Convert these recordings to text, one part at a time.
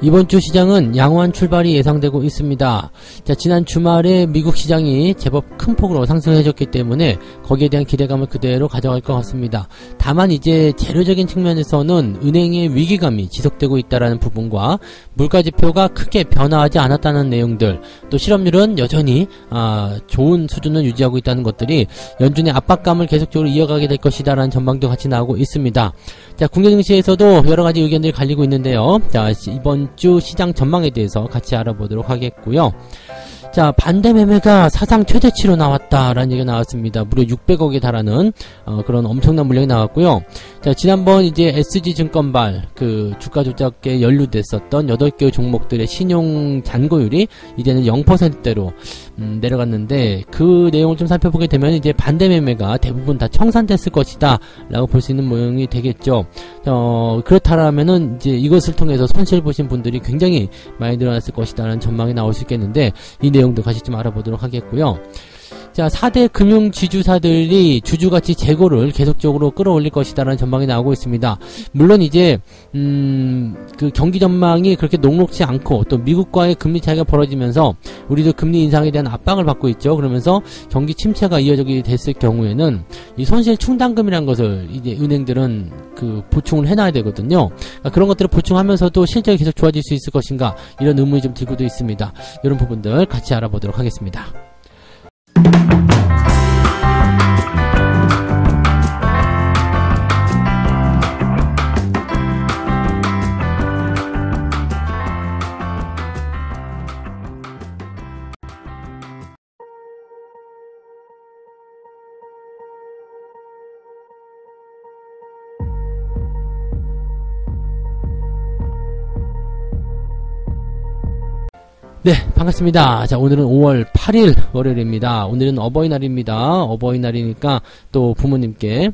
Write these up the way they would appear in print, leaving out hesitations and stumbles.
이번 주 시장은 양호한 출발이 예상되고 있습니다. 자, 지난 주말에 미국 시장이 제법 큰 폭으로 상승해줬기 때문에 거기에 대한 기대감을 그대로 가져갈 것 같습니다. 다만 이제 재료적인 측면에서는 은행의 위기감이 지속되고 있다는 부분과 물가지표가 크게 변화하지 않았다는 내용들, 또 실업률은 여전히 좋은 수준을 유지하고 있다는 것들이 연준의 압박감을 계속적으로 이어가게 될 것이다라는 전망도 같이 나오고 있습니다. 자, 국내 증시에서도 여러가지 의견들이 갈리고 있는데요. 자, 이번 주 시장 전망에 대해서 같이 알아보도록 하겠고요. 자, 반대 매매가 사상 최대치로 나왔다라는 얘기가 나왔습니다. 무려 600억에 달하는 그런 엄청난 물량이 나왔고요. 자, 지난번 이제 SG증권발 그 주가 조작에 연루됐었던 8개의 종목들의 신용 잔고율이 이제는 0%대로 내려갔는데, 그 내용을 좀 살펴보게 되면 이제 반대 매매가 대부분 다 청산됐을 것이다 라고 볼 수 있는 모양이 되겠죠. 그렇다라면은 이제 이것을 통해서 손실 보신 분들이 굉장히 많이 늘어났을 것이다 라는 전망이 나올 수 있겠는데, 이 내용도 같이 좀 알아보도록 하겠고요. 자, 4대 금융지주사들이 주주가치 재고를 계속적으로 끌어올릴 것이다라는 전망이 나오고 있습니다. 물론 이제 그 경기 전망이 그렇게 녹록지 않고, 또 미국과의 금리 차이가 벌어지면서 우리도 금리 인상에 대한 압박을 받고 있죠. 그러면서 경기 침체가 이어지게 됐을 경우에는 이 손실 충당금이라는 것을 이제 은행들은 그 보충을 해놔야 되거든요. 그런 것들을 보충하면서도 실적이 계속 좋아질 수 있을 것인가, 이런 의문이 좀 들고도 있습니다. 이런 부분들 같이 알아보도록 하겠습니다. 네, 반갑습니다. 자, 오늘은 5월 8일 월요일입니다. 오늘은 어버이날입니다. 어버이날이니까 또 부모님께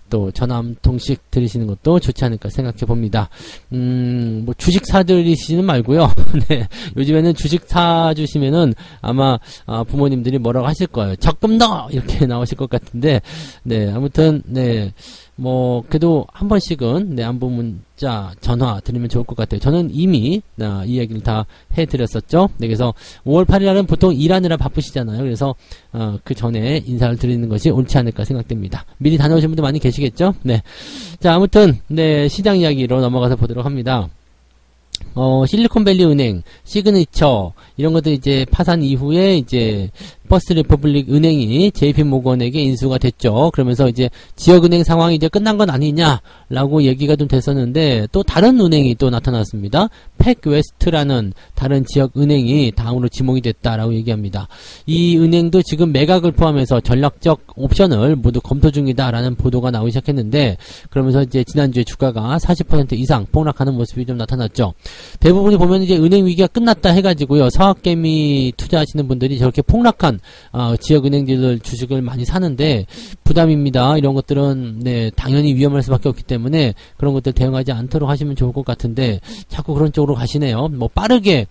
또 전화 한 통씩 드리시는 것도 좋지 않을까 생각해 봅니다. 뭐 주식 사드리시는 말고요. 네, 요즘에는 주식 사주시면은 아마 부모님들이 뭐라고 하실 거예요. 적금 넣어! 이렇게 나오실 것 같은데, 네, 아무튼 뭐 그래도 한 번씩은 안부 문자, 전화 드리면 좋을 것 같아요. 저는 이미 이 얘기를 다 해드렸었죠. 네, 그래서 5월 8일날은 보통 일하느라 바쁘시잖아요. 그래서 그 전에 인사를 드리는 것이 옳지 않을까 생각됩니다. 미리 다녀오신 분들 많이 계시겠죠? 네, 자, 아무튼 시장 이야기로 넘어가서 보도록 합니다. 실리콘밸리 은행, 시그니처 이런 것들 이제 파산 이후에 이제 퍼스트 리퍼블릭 은행이 JP모건에게 인수가 됐죠. 그러면서 이제 지역은행 상황이 이제 끝난 건 아니냐라고 얘기가 좀 됐었는데, 또 다른 은행이 또 나타났습니다. 팩웨스트라는 다른 지역은행이 다음으로 지목이 됐다라고 얘기합니다. 이 은행도 지금 매각을 포함해서 전략적 옵션을 모두 검토 중이다라는 보도가 나오기 시작했는데, 그러면서 이제 지난주에 주가가 40% 이상 폭락하는 모습이 좀 나타났죠. 대부분이 보면 이제 은행 위기가 끝났다 해가지고요, 서학개미 투자하시는 분들이 저렇게 폭락한 지역은행들 주식을 많이 사는데 부담입니다. 이런 것들은 당연히 위험할 수밖에 없기 때문에 그런 것들 대응하지 않도록 하시면 좋을 것 같은데, 자꾸 그런 쪽으로 가시네요. 뭐 빠르게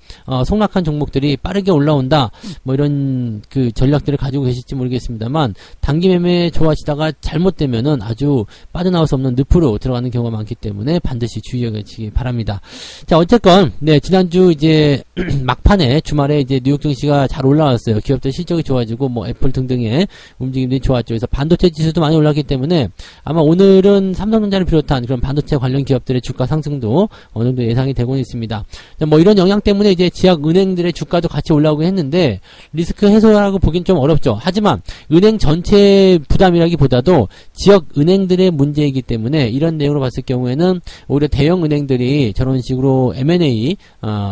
폭락한 종목들이 빠르게 올라온다, 뭐 이런 그 전략들을 가지고 계실지 모르겠습니다만, 단기 매매 좋아하시다가 잘못되면은 아주 빠져나올 수 없는 늪으로 들어가는 경우가 많기 때문에 반드시 주의해 가시기 바랍니다. 자, 어쨌건 지난주 이제 막판에 주말에 이제 뉴욕 증시가 잘 올라왔어요. 기업들 실적이 좋아지고 뭐 애플 등등의 움직임들이 좋았죠. 그래서 반도체 지수도 많이 올랐기 때문에 아마 오늘은 삼성전자를 비롯한 그런 반도체 관련 기업들의 주가 상승도 어느 정도 예상이 되고 있습니다. 뭐 이런 영향 때문에 이제 지역 은행들의 주가도 같이 올라오고 했는데, 리스크 해소라고 보긴 좀 어렵죠. 하지만 은행 전체 부담이라기보다도 지역 은행들의 문제이기 때문에 이런 내용으로 봤을 경우에는 오히려 대형 은행들이 저런 식으로 M&A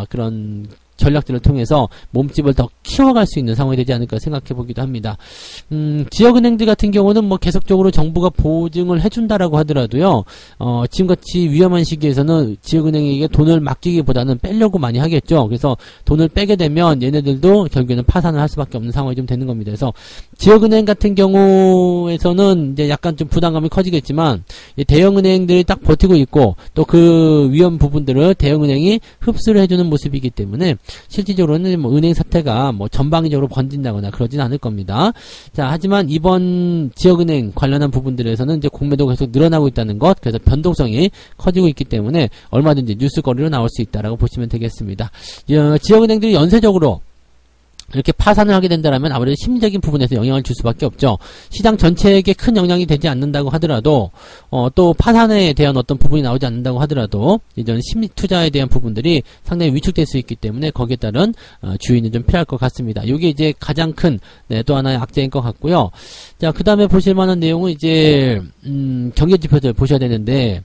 그런 전략들을 통해서 몸집을 더 키워갈 수 있는 상황이 되지 않을까 생각해 보기도 합니다. 지역은행들 같은 경우는 뭐 계속적으로 정부가 보증을 해준다라고 하더라도요, 지금같이 위험한 시기에서는 지역은행에게 돈을 맡기기보다는 빼려고 많이 하겠죠. 그래서 돈을 빼게 되면 얘네들도 결국에는 파산을 할 수밖에 없는 상황이 좀 되는 겁니다. 그래서 지역은행 같은 경우에서는 이제 약간 좀 부담감이 커지겠지만, 대형은행들이 딱 버티고 있고 또 그 위험 부분들을 대형은행이 흡수를 해주는 모습이기 때문에 실질적으로는 뭐 은행 사태가 뭐 전방위적으로 번진다거나 그러진 않을 겁니다. 자, 하지만 이번 지역은행 관련한 부분들에서는 이제 공매도가 계속 늘어나고 있다는 것, 그래서 변동성이 커지고 있기 때문에 얼마든지 뉴스거리로 나올 수 있다라고 보시면 되겠습니다. 지역은행들이 연쇄적으로 이렇게 파산을 하게 된다면 아무래도 심리적인 부분에서 영향을 줄 수밖에 없죠. 시장 전체에게 큰 영향이 되지 않는다고 하더라도 또 파산에 대한 어떤 부분이 나오지 않는다고 하더라도 이전 심리 투자에 대한 부분들이 상당히 위축될 수 있기 때문에 거기에 따른 주의는 좀 필요할 것 같습니다. 이게 이제 가장 큰 또 하나의 악재인 것 같고요. 자, 그 다음에 보실 만한 내용은 이제 경제 지표들 보셔야 되는데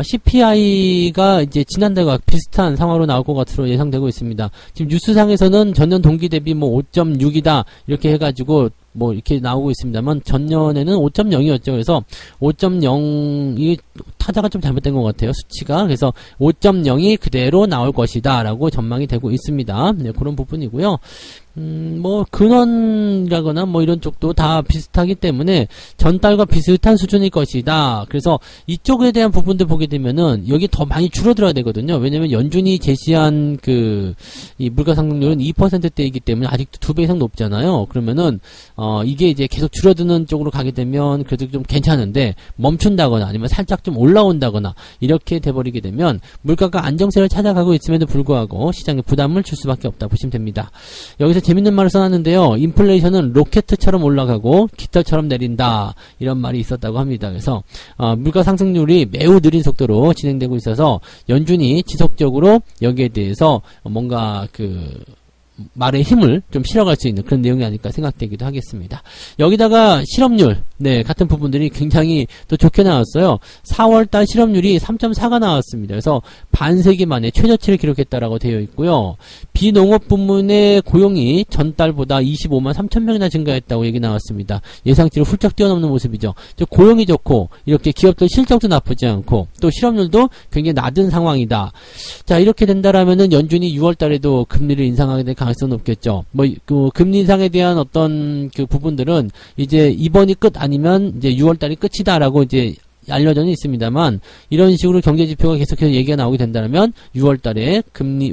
CPI가 이제 지난달과 비슷한 상황으로 나올 것 같으로 예상되고 있습니다. 지금 뉴스상에서는 전년 동기 대비 뭐 5.6이다 이렇게 해가지고 뭐 이렇게 나오고 있습니다만 전년에는 5.0이었죠. 그래서 5.0이 타자가 좀 잘못된 것 같아요. 수치가. 그래서 5.0이 그대로 나올 것이다 라고 전망이 되고 있습니다. 네, 그런 부분이고요. 뭐 근원이라거나 뭐 이런 쪽도 다 비슷하기 때문에 전달과 비슷한 수준일 것이다. 그래서 이쪽에 대한 부분들 보게 되면은 여기 더 많이 줄어들어야 되거든요. 왜냐면 연준이 제시한 이 물가 상승률은 2%대이기 때문에 아직도 2배 이상 높잖아요. 그러면은 이게 이제 계속 줄어드는 쪽으로 가게 되면 그래도 좀 괜찮은데 멈춘다거나 아니면 살짝 좀 올라온다거나 이렇게 돼버리게 되면 물가가 안정세를 찾아가고 있음에도 불구하고 시장에 부담을 줄 수밖에 없다 보시면 됩니다. 여기서 재밌는 말을 써놨는데요. 인플레이션은 로켓처럼 올라가고 깃털처럼 내린다. 이런 말이 있었다고 합니다. 그래서 물가 상승률이 매우 느린 속도로 진행되고 있어서 연준이 지속적으로 여기에 대해서 뭔가 말의 힘을 좀 실어갈 수 있는 그런 내용이 아닐까 생각되기도 하겠습니다. 여기다가 실업률, 네, 같은 부분들이 굉장히 또 좋게 나왔어요. 4월달 실업률이 3.4가 나왔습니다. 그래서 반세기 만에 최저치를 기록했다라고 되어 있고요. 비농업 부문의 고용이 전달보다 25만 3천 명이나 증가했다고 얘기 나왔습니다. 예상치를 훌쩍 뛰어넘는 모습이죠. 고용이 좋고 이렇게 기업들 실적도 나쁘지 않고 또 실업률도 굉장히 낮은 상황이다. 자, 이렇게 된다라면은 연준이 6월달에도 금리를 인상하게 될 가능성이 높겠죠. 금리 인상에 대한 어떤 부분들은 이제 이번이 끝 아니면 이제 6월달이 끝이다라고 이제 알려져 있습니다만 이런 식으로 경제지표가 계속해서 얘기가 나오게 된다면 6월달에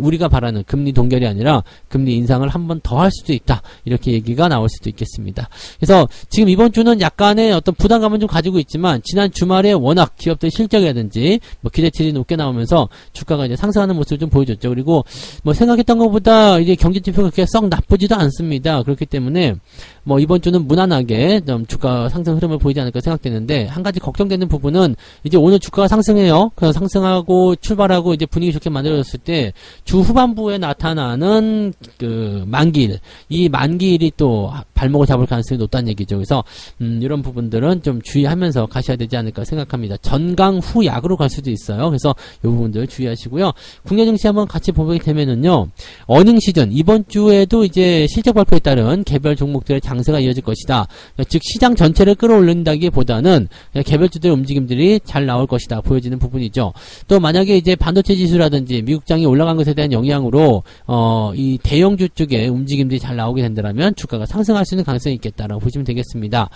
우리가 바라는 금리 동결이 아니라 금리 인상을 한 번 더 할 수도 있다 이렇게 얘기가 나올 수도 있겠습니다. 그래서 지금 이번 주는 약간의 어떤 부담감은 좀 가지고 있지만 지난 주말에 워낙 기업들 실적이라든지 뭐 기대치들이 높게 나오면서 주가가 이제 상승하는 모습을 좀 보여줬죠. 그리고 뭐 생각했던 것보다 이제 경제지표가 그렇게 썩 나쁘지도 않습니다. 그렇기 때문에 뭐 이번 주는 무난하게 좀 주가 상승 흐름을 보이지 않을까 생각되는데 한 가지 걱정되는 부분은 이제 오늘 주가가 상승해요. 그래서 상승하고 출발하고 이제 분위기 좋게 만들어졌을 때 주 후반부에 나타나는 만기일, 이 만기일이 또 발목을 잡을 가능성이 높다는 얘기죠. 그래서 이런 부분들은 좀 주의하면서 가셔야 되지 않을까 생각합니다. 전강 후 약으로 갈 수도 있어요. 그래서 이 부분들 주의하시고요. 국내 증시 한번 같이 보게 되면은요. 어닝 시즌 이번 주에도 이제 실적 발표에 따른 개별 종목들의 장세가 이어질 것이다. 즉 시장 전체를 끌어올린다기보다는 개별주들의 움직임들이 잘 나올 것이다 보여지는 부분이죠. 또 만약에 이제 반도체 지수라든지 미국장이 올라간 것에 대한 영향으로 이 대형주 쪽에 움직임들이 잘 나오게 된다면 주가가 상승할 수 있는 가능성이 있겠다라고 보시면 되겠습니다.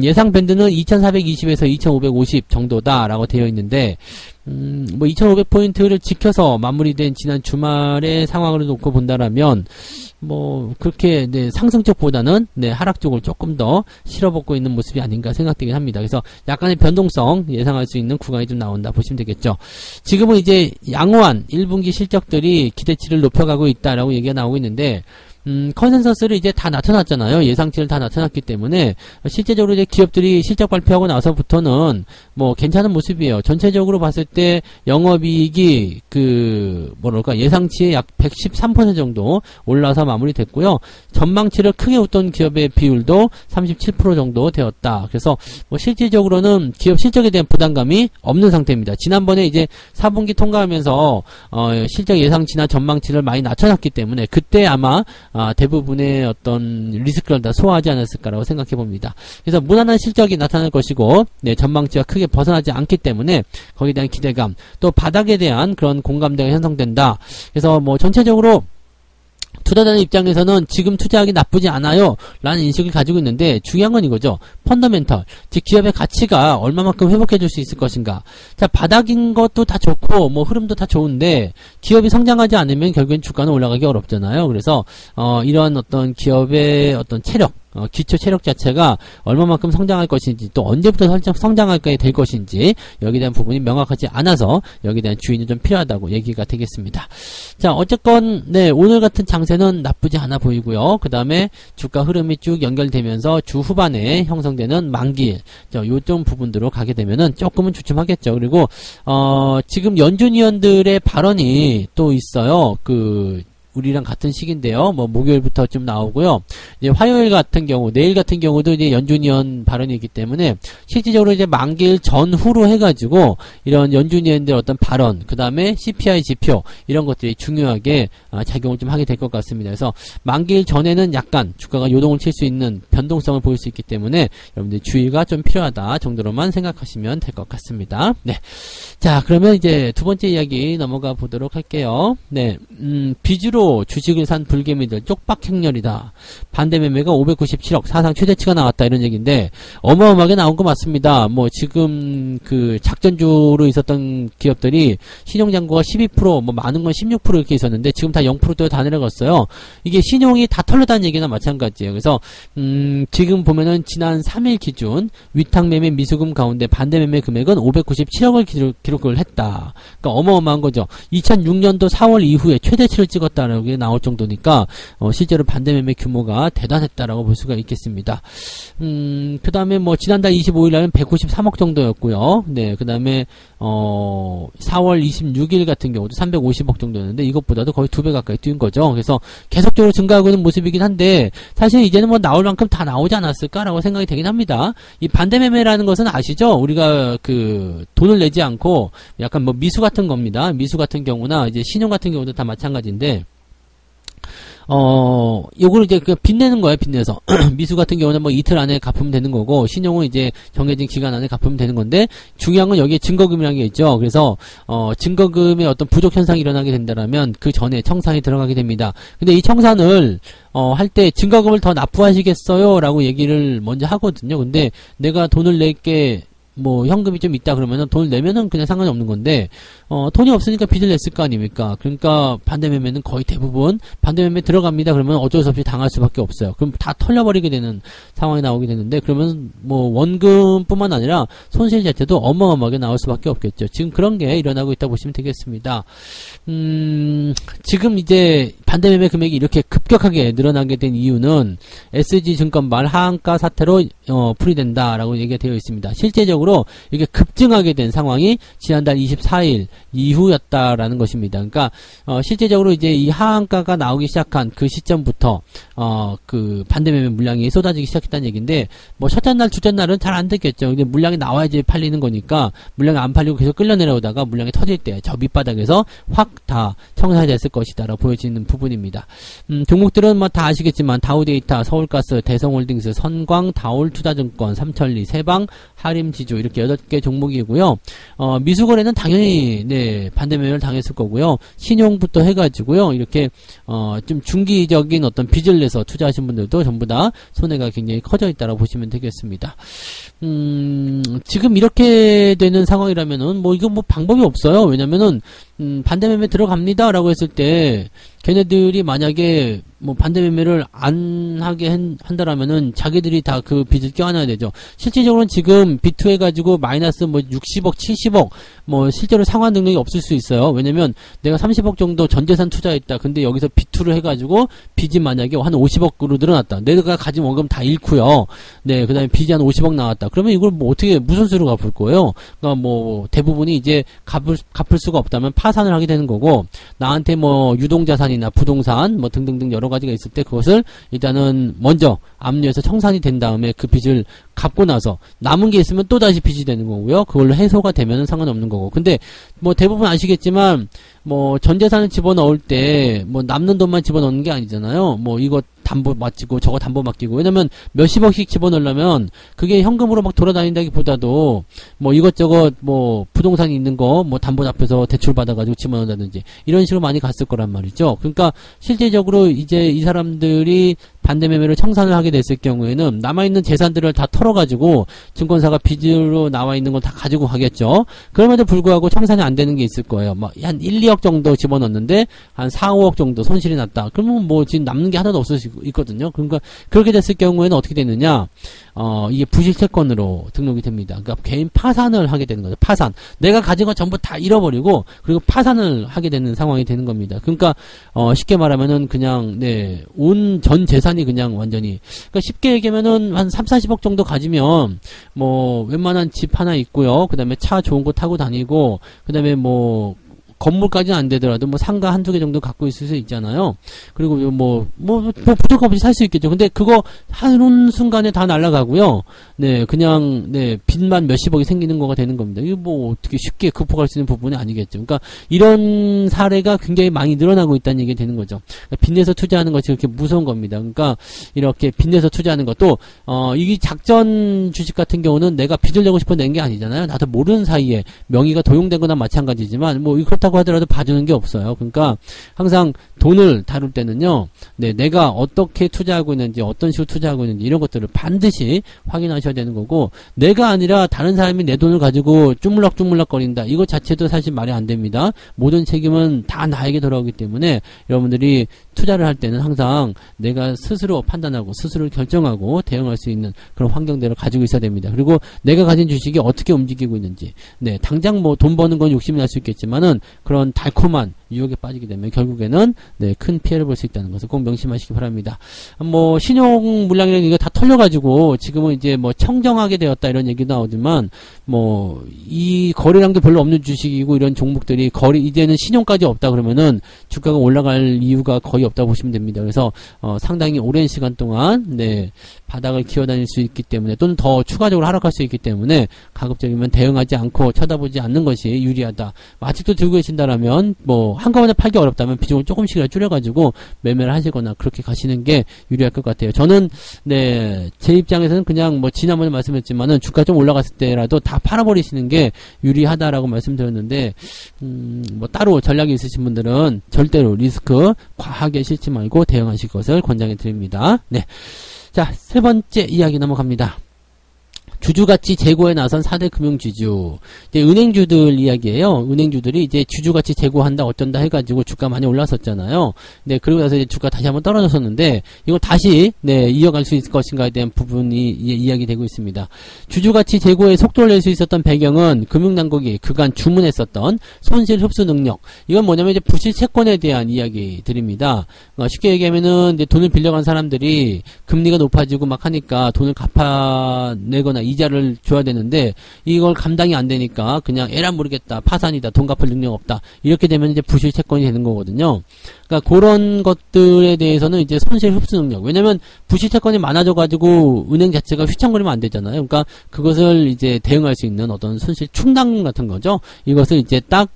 예상 밴드는 2420에서 2550 정도다라고 되어 있는데 뭐 2500포인트를 지켜서 마무리된 지난 주말의 상황으로 놓고 본다라면 뭐 그렇게 상승 쪽보다는 하락 쪽을 조금 더 실어먹고 있는 모습이 아닌가 생각되긴 합니다. 그래서 약간의 변동성 예상할 수 있는 구간이 좀 나온다 보시면 되겠죠. 지금은 이제 양호한 1분기 실적들이 기대치를 높여가고 있다라고 얘기가 나오고 있는데 컨센서스를 이제 다 나타났잖아요. 예상치를 다 나타났기 때문에 실제적으로 이제 기업들이 실적 발표하고 나서부터는 뭐 괜찮은 모습이에요. 전체적으로 봤을 때 영업이익이 예상치의 약 113% 정도 올라서 마무리됐고요. 전망치를 크게 웃돈 기업의 비율도 37% 정도 되었다. 그래서 뭐 실질적으로는 기업 실적에 대한 부담감이 없는 상태입니다. 지난번에 이제 4분기 통과하면서 실적 예상치나 전망치를 많이 낮춰놨기 때문에 그때 아마 대부분의 어떤 리스크를 다 소화하지 않았을까라고 생각해 봅니다. 그래서 무난한 실적이 나타날 것이고, 전망치가 크게 벗어나지 않기 때문에 거기에 대한 기대감, 또 바닥에 대한 그런 공감대가 형성된다. 그래서 뭐 전체적으로 투자자들 입장에서는 지금 투자하기 나쁘지 않아요 라는 인식을 가지고 있는데, 중요한 건 이거죠. 펀더멘털, 즉 기업의 가치가 얼마만큼 회복해 줄 수 있을 것인가. 자, 바닥인 것도 다 좋고 뭐 흐름도 다 좋은데 기업이 성장하지 않으면 결국엔 주가는 올라가기 어렵잖아요. 그래서 이러한 어떤 기업의 어떤 체력, 기초 체력 자체가 얼마만큼 성장할 것인지, 또 언제부터 성장할까에 될 것인지, 여기에 대한 부분이 명확하지 않아서 여기에 대한 주의는 좀 필요하다고 얘기가 되겠습니다. 자, 어쨌건 네, 오늘 같은 장세는 나쁘지 않아 보이고요. 그 다음에 주가 흐름이 쭉 연결되면서 주 후반에 형성되는 만기일, 요점 부분들로 가게 되면은 조금은 주춤하겠죠. 그리고 지금 연준위원들의 발언이 또 있어요. 우리랑 같은 시기인데요. 뭐 목요일부터 좀 나오고요. 이제 화요일 같은 경우, 내일 같은 경우도 이제 연준위원 발언이 있기 때문에 실질적으로 이제 만기일 전후로 해가지고 이런 연준위원들 어떤 발언, 그 다음에 CPI 지표 이런 것들이 중요하게 작용을 좀 하게 될 것 같습니다. 그래서 만기일 전에는 약간 주가가 요동을 칠 수 있는 변동성을 보일 수 있기 때문에 여러분들 주의가 좀 필요하다 정도로만 생각하시면 될 것 같습니다. 네. 자, 그러면 이제 두 번째 이야기 넘어가 보도록 할게요. 네. 비주로 주식을 산 불개미들 쪽박 행렬이다. 반대 매매가 597억, 사상 최대치가 나왔다, 이런 얘기인데 어마어마하게 나온 거 맞습니다. 뭐 지금 작전주로 있었던 기업들이 신용잔고가 12%, 뭐 많은 건 16% 이렇게 있었는데 지금 다 0%대 다 내려갔어요. 이게 신용이 다 털렸다는 얘기나 마찬가지예요. 그래서 지금 보면은 지난 3일 기준 위탁 매매 미수금 가운데 반대 매매 금액은 597억을 기록을 했다. 그러니까 어마어마한 거죠. 2006년도 4월 이후에 최대치를 찍었다라고 게 나올 정도니까 실제로 반대 매매 규모가 대단했다라고 볼 수가 있겠습니다. 그 다음에 뭐 지난달 25일 날은 193억 정도였고요. 네, 그 다음에 4월 26일 같은 경우도 350억 정도였는데 이것보다도 거의 2배 가까이 뛴 거죠. 그래서 계속적으로 증가하고 있는 모습이긴 한데 사실 이제는 뭐 나올 만큼 다 나오지 않았을까라고 생각이 되긴 합니다. 이 반대 매매라는 것은 아시죠? 우리가 돈을 내지 않고 약간 뭐 미수 같은 겁니다. 미수 같은 경우나 이제 신용 같은 경우도 다 마찬가지인데 요거를 이제 빚내는 거예요, 빚내서. 미수 같은 경우는 뭐 이틀 안에 갚으면 되는 거고, 신용은 이제 정해진 기간 안에 갚으면 되는 건데, 중요한 건 여기에 증거금이라는 게 있죠. 그래서, 증거금의 어떤 부족 현상이 일어나게 된다라면, 그 전에 청산이 들어가게 됩니다. 근데 이 청산을, 할 때 증거금을 더 납부하시겠어요? 라고 얘기를 먼저 하거든요. 근데 내가 돈을 낼게, 뭐 현금이 좀 있다 그러면은 돈을 내면은 그냥 상관이 없는 건데 돈이 없으니까 빚을 냈을 거 아닙니까? 그러니까 반대 매매는 거의 대부분 반대 매매 들어갑니다. 그러면 어쩔 수 없이 당할 수밖에 없어요. 그럼 다 털려버리게 되는 상황이 나오게 되는데 그러면 뭐 원금뿐만 아니라 손실 자체도 어마어마하게 나올 수밖에 없겠죠. 지금 그런 게 일어나고 있다 보시면 되겠습니다. 지금 이제 반대 매매 금액이 이렇게 급격하게 늘어나게 된 이유는 SG증권발 하한가 사태로 풀이된다라고 얘기가 되어 있습니다. 실제적으로 이게 급증하게 된 상황이 지난달 24일 이후였다라는 것입니다. 그러니까 실제적으로 이제 이 하한가가 나오기 시작한 그 시점부터 그 반대 매매 물량이 쏟아지기 시작했다는 얘기인데 뭐 첫째 날, 둘째 날은 잘 안 됐겠죠. 근데 물량이 나와야지 팔리는 거니까 물량이 안 팔리고 계속 끌려 내려오다가 물량이 터질 때 저 밑바닥에서 확 다 청산이 됐을 것이다라고 보여지는 부분입니다. 종목들은 뭐 다 아시겠지만 다우데이터, 서울가스, 대성홀딩스, 선광, 다올투자증권, 삼천리, 세방, 하림지주 이렇게 8개 종목이고요. 미수거래는 당연히 반대 매매를 당했을 거고요. 신용부터 해가지고요. 이렇게 좀 중기적인 어떤 빚을 내서 투자하신 분들도 전부 다 손해가 굉장히 커져 있다고 보시면 되겠습니다. 지금 이렇게 되는 상황이라면은 뭐 이건 뭐 방법이 없어요. 왜냐면은 반대 매매 들어갑니다 라고 했을 때 걔네들이 만약에 뭐 반대 매매를 안 하게 한다라면은 자기들이 다 그 빚을 껴안아야 되죠. 실질적으로는 지금 B2 해가지고 마이너스 뭐 60억, 70억 뭐 실제로 상환 능력이 없을 수 있어요. 왜냐면 내가 30억 정도 전재산 투자했다. 근데 여기서 B2를 해가지고 빚이 만약에 한 50억으로 늘어났다. 내가 가진 원금 다 잃고요. 네, 그 다음에 빚이 한 50억 나왔다. 그러면 이걸 뭐 어떻게 무슨 수로 갚을 거예요? 그러니까 뭐 대부분이 이제 갚을 수가 없다면 파산을 하게 되는 거고 나한테 뭐 유동자산이나 부동산 뭐 등등등 여러 가지가 있을 때 그것을 일단은 먼저 압류해서 청산이 된 다음에 그 빚을 갚고 나서 남은 게 있으면 또 다시 빚이 되는 거고요. 그걸로 해소가 되면은 상관없는 거고. 근데 뭐 대부분 아시겠지만 뭐 전재산을 집어넣을 때 뭐 남는 돈만 집어넣는 게 아니잖아요. 뭐 이거 담보 맡기고 저거 담보 맡기고. 왜냐면 몇십억씩 집어넣으려면 그게 현금으로 막 돌아다닌다기보다도 뭐 이것저것 뭐 부동산이 있는 거 뭐 담보 잡혀서 대출 받아가지고 집어넣는다든지 이런 식으로 많이 갔을 거란 말이죠. 그러니까 실제적으로 이제 이 사람들이 반대매매를 청산을 하게 됐을 경우에는 남아있는 재산들을 다 털어가지고 증권사가 빚으로 나와있는 걸 다 가지고 가겠죠. 그럼에도 불구하고 청산이 안 되는 게 있을 거예요. 뭐 한 1, 2억 정도 집어넣었는데 한 4, 5억 정도 손실이 났다. 그러면 뭐 지금 남는 게 하나도 없을 수 있거든요. 그러니까 그렇게 됐을 경우에는 어떻게 되느냐, 이게 부실채권으로 등록이 됩니다. 그러니까 개인 파산을 하게 되는 거죠. 파산. 내가 가진 거 전부 다 잃어버리고 그리고 파산을 하게 되는 상황이 되는 겁니다. 그러니까 쉽게 말하면은 그냥 온 전 재산이 그냥 완전히, 그러니까 쉽게 얘기하면은 한 3, 40억 정도 가지면 뭐 웬만한 집 하나 있고요. 그다음에 차 좋은 거 타고 다니고, 그다음에 뭐 건물까지는 안 되더라도 뭐 상가 한두 개 정도 갖고 있을 수 있잖아요. 그리고 뭐 부족함 없이 살 수 있겠죠. 근데 그거 한순간에 다 날아가고요. 그냥 빚만 몇십억이 생기는 거가 되는 겁니다. 이거 뭐 어떻게 쉽게 극복할 수 있는 부분이 아니겠죠. 그러니까 이런 사례가 굉장히 많이 늘어나고 있다는 얘기가 되는 거죠. 그러니까 빚내서 투자하는 것이 그렇게 무서운 겁니다. 그러니까 이렇게 빚내서 투자하는 것도 이 작전 주식 같은 경우는 내가 빚을 내고 싶어 낸 게 아니잖아요. 나도 모르는 사이에 명의가 도용된 거나 마찬가지지만 뭐 그렇다고 하더라도 봐주는 게 없어요. 그러니까 항상 돈을 다룰 때는요, 내가 어떻게 투자하고 있는지, 어떤 식으로 투자하고 있는지 이런 것들을 반드시 확인하셔야 되는 거고, 내가 아니라 다른 사람이 내 돈을 가지고 쭈물럭쭈물럭 거린다, 이것 자체도 사실 말이 안 됩니다. 모든 책임은 다 나에게 돌아오기 때문에 여러분들이 투자를 할 때는 항상 내가 스스로 판단하고 스스로 결정하고 대응할 수 있는 그런 환경들을 가지고 있어야 됩니다. 그리고 내가 가진 주식이 어떻게 움직이고 있는지, 당장 뭐 돈 버는 건 욕심이 날 수 있겠지만은 그런 달콤한 유혹에 빠지게 되면 결국에는 큰 피해를 볼 수 있다는 것을 꼭 명심하시기 바랍니다. 뭐 신용 물량이라는 이거 다 털려가지고 지금은 이제 뭐 청정하게 되었다 이런 얘기도 나오지만, 뭐 이 거래량도 별로 없는 주식이고 이런 종목들이 이제는 신용까지 없다 그러면은 주가가 올라갈 이유가 거의 없다고 보시면 됩니다. 그래서 상당히 오랜 시간 동안 바닥을 기어다닐 수 있기 때문에, 또는 더 추가적으로 하락할 수 있기 때문에 가급적이면 대응하지 않고 쳐다보지 않는 것이 유리하다. 아직도 들고 계신다라면 뭐 한꺼번에 팔기 어렵다면 비중을 조금씩이라도 줄여가지고 매매를 하시거나 그렇게 가시는 게 유리할 것 같아요. 저는 제 입장에서는 그냥 뭐 지난번에 말씀했지만은 주가 좀 올라갔을 때라도 다 팔아버리시는 게 유리하다라고 말씀드렸는데, 뭐 따로 전략이 있으신 분들은 절대로 리스크 과하게 실지 말고 대응하실 것을 권장해 드립니다. 자, 세 번째 이야기 넘어갑니다. 주주가치 재고에 나선 4대 금융지주. 이제 은행주들 이야기예요. 은행주들이 이제 주주가치 재고한다 어쩐다 해가지고 주가 많이 올랐었잖아요. 그리고 나서 이제 주가 다시 한번 떨어졌었는데, 이걸 다시, 이어갈 수 있을 것인가에 대한 부분이 이야기되고 있습니다. 주주가치 재고에 속도를 낼 수 있었던 배경은 금융당국이 그간 주문했었던 손실 흡수 능력. 이건 뭐냐면 이제 부실 채권에 대한 이야기들입니다. 쉽게 얘기하면은 이제 돈을 빌려간 사람들이 금리가 높아지고 막 하니까 돈을 갚아내거나 이자를 줘야 되는데 이걸 감당이 안 되니까 그냥 에라 모르겠다, 파산이다, 돈 갚을 능력 없다, 이렇게 되면 이제 부실 채권이 되는 거거든요. 그러니까 그런 것들에 대해서는 이제 손실 흡수 능력. 왜냐면 부실 채권이 많아져가지고 은행 자체가 휘청거리면 안 되잖아요. 그러니까 그것을 이제 대응할 수 있는 어떤 손실 충당 같은 거죠. 이것을 이제 딱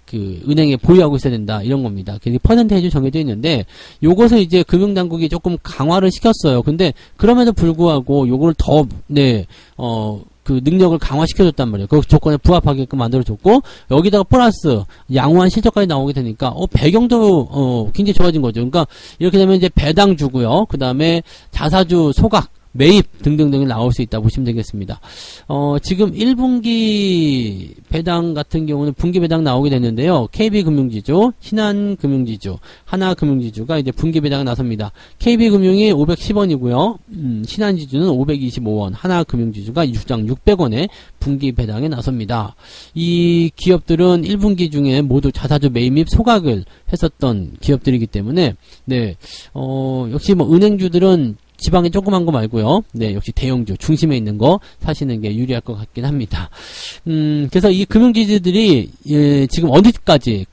그 은행에 보유하고 있어야 된다, 이런 겁니다. 그 퍼센테이지 정해져 있는데 요것을 이제 금융당국이 조금 강화를 시켰어요. 근데 그럼에도 불구하고 요거를 더 그 능력을 강화시켜줬단 말이에요. 그 조건에 부합하게끔 만들어줬고, 여기다가 플러스 양호한 실적까지 나오게 되니까 배경도 굉장히 좋아진 거죠. 그러니까 이렇게 되면 이제 배당 주고요, 그 다음에 자사주 소각, 매입 등등등이 나올 수 있다 보시면 되겠습니다. 지금 1분기 배당 같은 경우는 분기 배당 나오게 됐는데요. KB금융지주, 신한금융지주, 하나금융지주가 이제 분기 배당 나섭니다. KB금융이 510원이고요. 신한지주는 525원, 하나금융지주가 주당 600원에 분기 배당에 나섭니다. 이 기업들은 1분기 중에 모두 자사주 매입 및 소각을 했었던 기업들이기 때문에, 역시 뭐 은행주들은 지방에 조그만 거 말고요. 역시 대형주 중심에 있는 거 사시는 게 유리할 것 같긴 합니다. 그래서 이 금융지주들이 지금 어디까지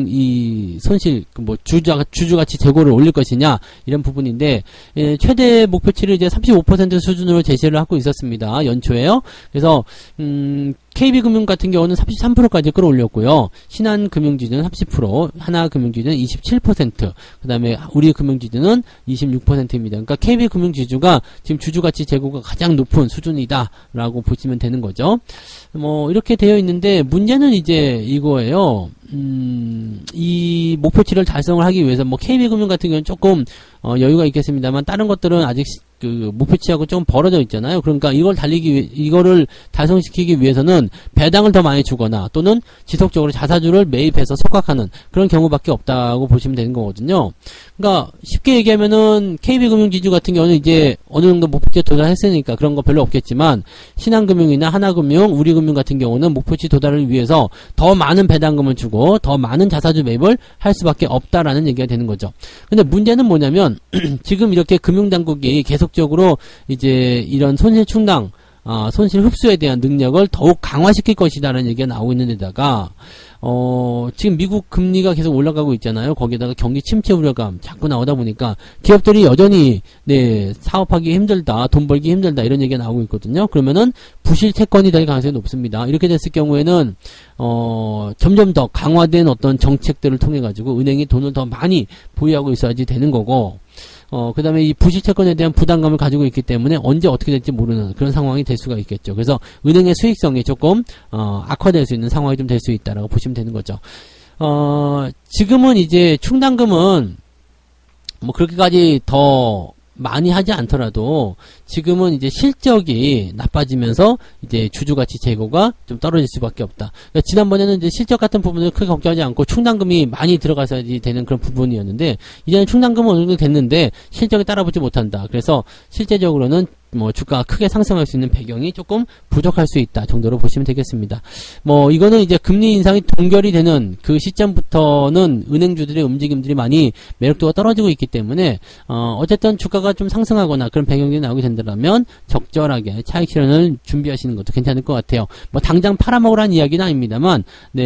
이 손실 뭐 주주가치 재고를 올릴 것이냐, 이런 부분인데, 최대 목표치를 이제 35% 수준으로 제시를 하고 있었습니다. 연초에요. 그래서 KB금융 같은 경우는 33%까지 끌어올렸고요. 신한금융지주는 30%, 하나금융지주는 27%, 그 다음에 우리금융지주는 26%입니다. 그러니까 KB금융지주가 지금 주주가치 제고가 가장 높은 수준이다라고 보시면 되는 거죠. 뭐 이렇게 되어 있는데 문제는 이제 이거예요. 이 목표치를 달성을 하기 위해서 뭐 KB금융 같은 경우는 조금 여유가 있겠습니다만 다른 것들은 아직 그 목표치하고 좀 벌어져 있잖아요. 그러니까 이거를 달성시키기 위해서는 배당을 더 많이 주거나 또는 지속적으로 자사주를 매입해서 속각하는 그런 경우밖에 없다고 보시면 되는 거거든요. 그러니까 쉽게 얘기하면은 KB금융지주 같은 경우는 이제 어느 정도 목표치에 도달했으니까 그런 거 별로 없겠지만 신한금융이나 하나금융, 우리금융 같은 경우는 목표치 도달을 위해서 더 많은 배당금을 주고 더 많은 자사주 매입을 할 수밖에 없다라는 얘기가 되는 거죠. 근데 문제는 뭐냐면 지금 이렇게 금융당국이 계속적으로 이제 이런 손실 충당, 손실 흡수에 대한 능력을 더욱 강화시킬 것이다라는 얘기가 나오고 있는 데다가 지금 미국 금리가 계속 올라가고 있잖아요. 거기에다가 경기 침체 우려감 자꾸 나오다 보니까 기업들이 여전히 사업하기 힘들다, 돈 벌기 힘들다 이런 얘기가 나오고 있거든요. 그러면은 부실 채권이 될 가능성이 높습니다. 이렇게 됐을 경우에는 점점 더 강화된 어떤 정책들을 통해 가지고 은행이 돈을 더 많이 보유하고 있어야지 되는 거고 그 다음에 이 부실채권에 대한 부담감을 가지고 있기 때문에 언제 어떻게 될지 모르는 그런 상황이 될 수가 있겠죠. 그래서 은행의 수익성이 조금 악화될 수 있는 상황이 좀 될 수 있다라고 보시면 되는 거죠. 지금은 이제 충당금은 뭐 그렇게까지 더 많이 하지 않더라도 지금은 이제 실적이 나빠지면서 이제 주주가치 제고가 좀 떨어질 수밖에 없다. 그러니까 지난번에는 이제 실적 같은 부분을 크게 걱정하지 않고 충당금이 많이 들어가서야지 되는 그런 부분이었는데 이제는 충당금은 어느 정도 됐는데 실적이 따라붙지 못한다. 그래서 실제적으로는 뭐 주가가 크게 상승할 수 있는 배경이 조금 부족할 수 있다 정도로 보시면 되겠습니다. 뭐 이거는 이제 금리 인상이 동결이 되는 그 시점부터는 은행주들의 움직임들이 많이 매력도가 떨어지고 있기 때문에 어쨌든 주가가 좀 상승하거나 그런 배경이 나오게 된다면 적절하게 차익 실현을 준비하시는 것도 괜찮을 것 같아요. 뭐 당장 팔아먹으라는 이야기는 아닙니다만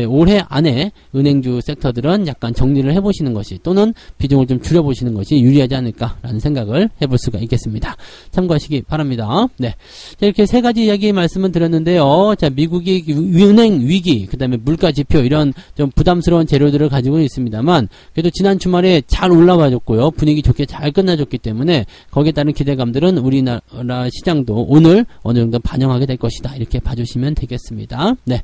올해 안에 은행주 섹터들은 약간 정리를 해보시는 것이 또는 비중을 좀 줄여보시는 것이 유리하지 않을까라는 생각을 해볼 수가 있겠습니다. 참고하시기 바랍니다. 네. 자, 이렇게 세 가지 이야기 말씀을 드렸는데요. 자, 미국이 은행 위기, 그 다음에 물가 지표, 이런 좀 부담스러운 재료들을 가지고 있습니다만, 그래도 지난 주말에 잘 올라와줬고요. 분위기 좋게 잘 끝나줬기 때문에, 거기에 따른 기대감들은 우리나라 시장도 오늘 어느 정도 반영하게 될 것이다. 이렇게 봐주시면 되겠습니다. 네.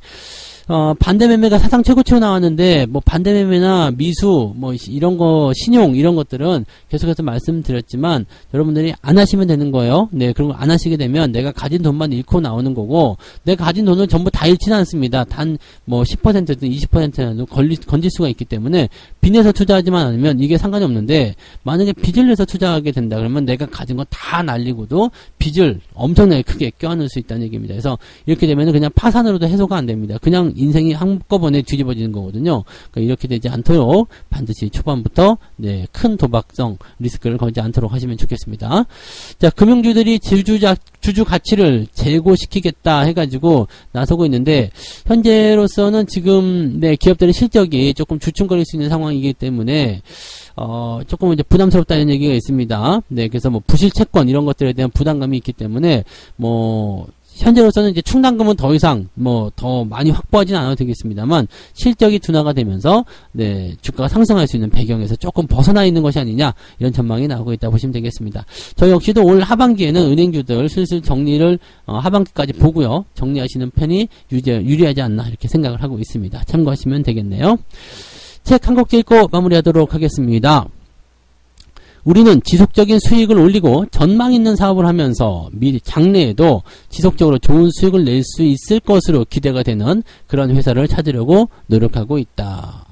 반대 매매가 사상 최고치로 나왔는데, 뭐, 반대 매매나 미수, 뭐, 이런 거, 신용, 이런 것들은 계속해서 말씀드렸지만, 여러분들이 안 하시면 되는 거예요. 네, 그런 거 안 하시게 되면 내가 가진 돈만 잃고 나오는 거고, 내가 가진 돈을 전부 다 잃지는 않습니다. 단, 뭐, 10%든 20%든 건질 수가 있기 때문에, 빚내서 투자하지만 않으면 이게 상관이 없는데, 만약에 빚을 내서 투자하게 된다 그러면 내가 가진 거 다 날리고도 빚을 엄청나게 크게 껴안을 수 있다는 얘기입니다. 그래서 이렇게 되면 그냥 파산으로도 해소가 안 됩니다. 그냥 인생이 한꺼번에 뒤집어지는 거거든요. 그러니까 이렇게 되지 않도록 반드시 초반부터 큰 도박성 리스크를 걸지 않도록 하시면 좋겠습니다. 자, 금융주들이 주주 가치를 제고시키겠다 해가지고 나서고 있는데 현재로서는 지금 기업들의 실적이 조금 주춤거릴 수 있는 상황이기 때문에 조금 이제 부담스럽다는 얘기가 있습니다. 네, 그래서 뭐 부실 채권 이런 것들에 대한 부담감이 있기 때문에 뭐 현재로서는 이제 충당금은 더 이상 뭐 더 많이 확보하지는 않아도 되겠습니다만 실적이 둔화가 되면서 주가가 상승할 수 있는 배경에서 조금 벗어나 있는 것이 아니냐 이런 전망이 나오고 있다 보시면 되겠습니다. 저 역시도 올 하반기에는 은행주들 슬슬 정리를 하반기까지 보고요. 정리하시는 편이 유리하지 않나 이렇게 생각을 하고 있습니다. 참고하시면 되겠네요. 책 한 곡 읽고 마무리하도록 하겠습니다. 우리는 지속적인 수익을 올리고 전망 있는 사업을 하면서 장래에도 지속적으로 좋은 수익을 낼 수 있을 것으로 기대가 되는 그런 회사를 찾으려고 노력하고 있다.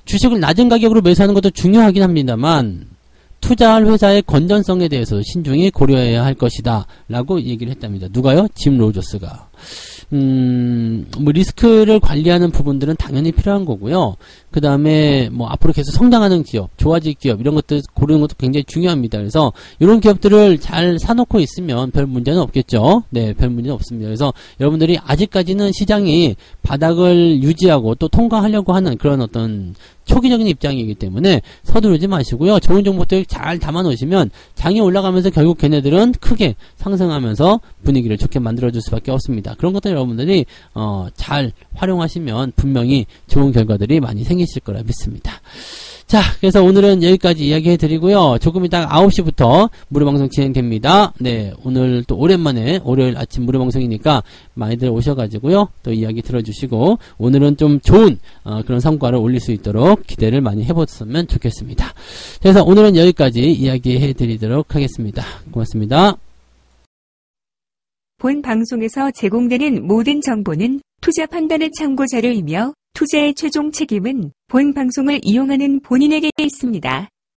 주식을 낮은 가격으로 매수하는 것도 중요하긴 합니다만 투자할 회사의 건전성에 대해서 신중히 고려해야 할 것이다 라고 얘기를 했답니다. 누가요? 짐 로저스가. 뭐 리스크를 관리하는 부분들은 당연히 필요한 거고요. 그 다음에 뭐 앞으로 계속 성장하는 기업, 좋아질 기업 이런 것들 고르는 것도 굉장히 중요합니다. 그래서 이런 기업들을 잘 사놓고 있으면 별 문제는 없겠죠. 네, 별 문제는 없습니다. 그래서 여러분들이 아직까지는 시장이 바닥을 유지하고 또 통과하려고 하는 그런 어떤 초기적인 입장이기 때문에 서두르지 마시고요. 좋은 정보들 잘 담아 놓으시면 장이 올라가면서 결국 걔네들은 크게 상승하면서 분위기를 좋게 만들어줄 수밖에 없습니다. 그런 것들 여러분들이 잘 활용하시면 분명히 좋은 결과들이 많이 생기실 거라 믿습니다. 자, 그래서 오늘은 여기까지 이야기해 드리고요. 조금 이따 9시부터 무료방송 진행됩니다. 네, 오늘 또 오랜만에 월요일 아침 무료방송이니까 많이들 오셔가지고요. 또 이야기 들어주시고, 오늘은 좀 좋은 그런 성과를 올릴 수 있도록 기대를 많이 해보셨으면 좋겠습니다. 그래서 오늘은 여기까지 이야기해 드리도록 하겠습니다. 고맙습니다. 본 방송에서 제공되는 모든 정보는 투자 판단의 참고 자료이며 투자의 최종 책임은 본 방송을 이용하는 본인에게 있습니다.